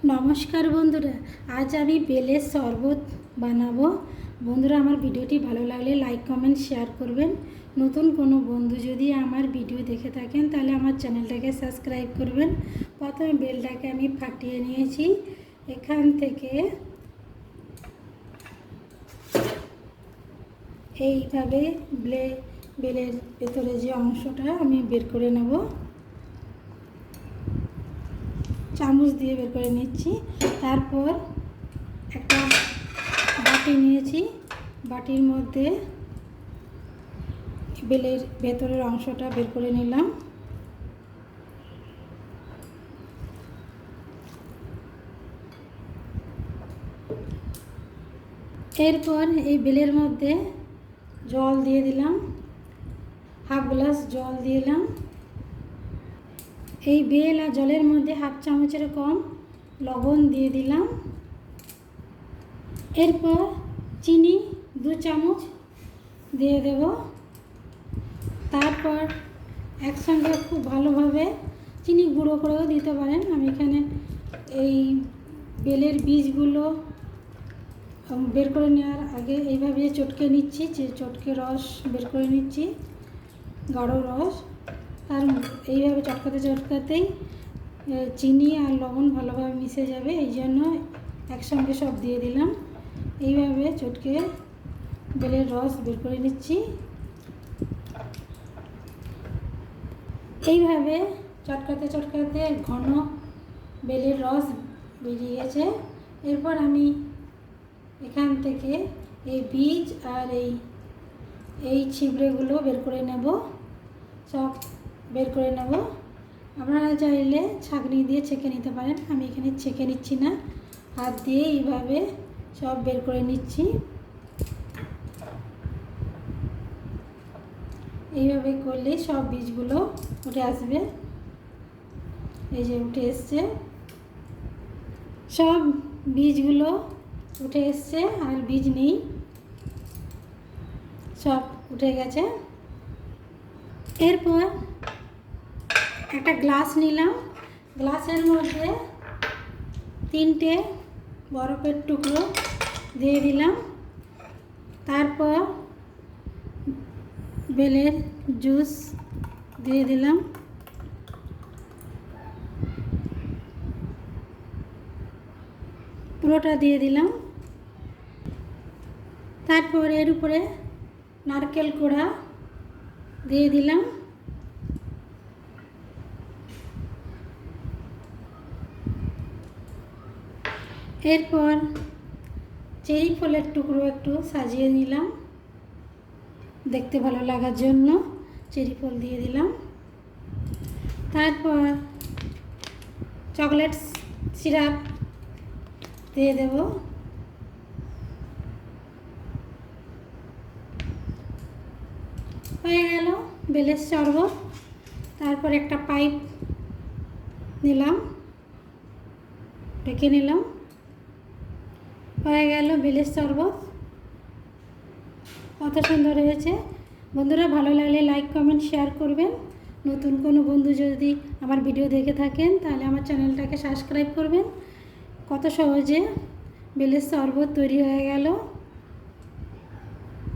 নমস্কার বন্ধুরা, আজ আমি বেলের শরবত বানাবো। বন্ধুরা, আমার ভিডিওটি ভালো লাগলে লাইক কমেন্ট শেয়ার করবেন। নতুন কোনো বন্ধু যদি আমার ভিডিও দেখে থাকেন তাহলে আমার চ্যানেলটাকে সাবস্ক্রাইব করবেন। প্রথমে বেলটাকে আমি ফাটিয়ে নিয়েছি। এখান থেকে এইভাবে বেলের ভেতরে যে অংশটা আমি বের করে নেব, চামচ দিয়ে বের করে নিচ্ছি। তারপর একটা বাটি নিয়েছি, বাটির মধ্যে বেলের ভেতরের অংশটা বের করে নিলাম। এরপর এই বেলের মধ্যে জল দিয়ে দিলাম, হাফ গ্লাস জল দিলাম। এই বেল আর জলের মধ্যে হাফ চামচের কম লবণ দিয়ে দিলাম। এরপর চিনি 2 চামচ দিয়ে দেব। তারপর একসঙ্গে খুব ভালোভাবে চিনি গুঁড়ো করেও দিতে পারেন। আমি এখানে এই বেলের বীজগুলো বের করে নেওয়ার আগে এইভাবে চটকে নিচ্ছি, যে চটকে রস বের করে নিচ্ছি, গাঢ় রস। আর এইভাবে চটকাতেই চিনি আর লবণ ভালোভাবে মিশে যাবে, এই জন্য একসঙ্গে সব দিয়ে দিলাম। এইভাবে চটকে বেলের রস বের করে নিচ্ছি। এইভাবে চটকাতে ঘন বেলের রস বেরিয়ে গেছে। এরপর আমি এখান থেকে এই বীজ আর এই ছিবড়েগুলো বের করে নেব, সব বের করে নেব। আপনারা চাইলে ছাঁকনি দিয়ে ছেঁকে নিতে পারেন, আমি এখানে ছেঁকে নিচ্ছি না, হাত দিয়ে এইভাবে সব বের করে নিচ্ছি। এইভাবে করলে সব বীজগুলো উঠে আসবে। এই যে উঠে এসছে, সব বীজগুলো উঠে এসছে, আর বীজ নেই, সব উঠে গেছে। এরপর একটা গ্লাস নিলাম, গ্লাসের মধ্যে 3টে বরফের টুকরো দিয়ে দিলাম। তারপর বেলের জুস দিয়ে দিলাম। পুরোটা দিয়ে দিলাম। তারপর এর উপরে নারকেল কোড়া দিয়ে দিলাম। এরপর চেরি ফলের টুকরো একটু সাজিয়ে নিলাম, দেখতে ভালো লাগার জন্য চেরি ফল দিয়ে দিলাম। তারপর চকলেট সিরাপ দিয়ে দেব। হয়ে গেল বেলের শরবত। তারপর একটা পাইপ নিলাম, ঢেকে নিলাম। হয়ে গেল বেলের শরবত। কত সুন্দর হয়েছে। বন্ধুরা, ভালো লাগলে লাইক কমেন্ট শেয়ার করবেন। নতুন কোনো বন্ধু যদি আমার ভিডিও দেখে থাকেন তাহলে আমার চ্যানেলটাকে সাবস্ক্রাইব করবেন। কত সহজে বেলের শরবত তৈরি হয়ে গেল।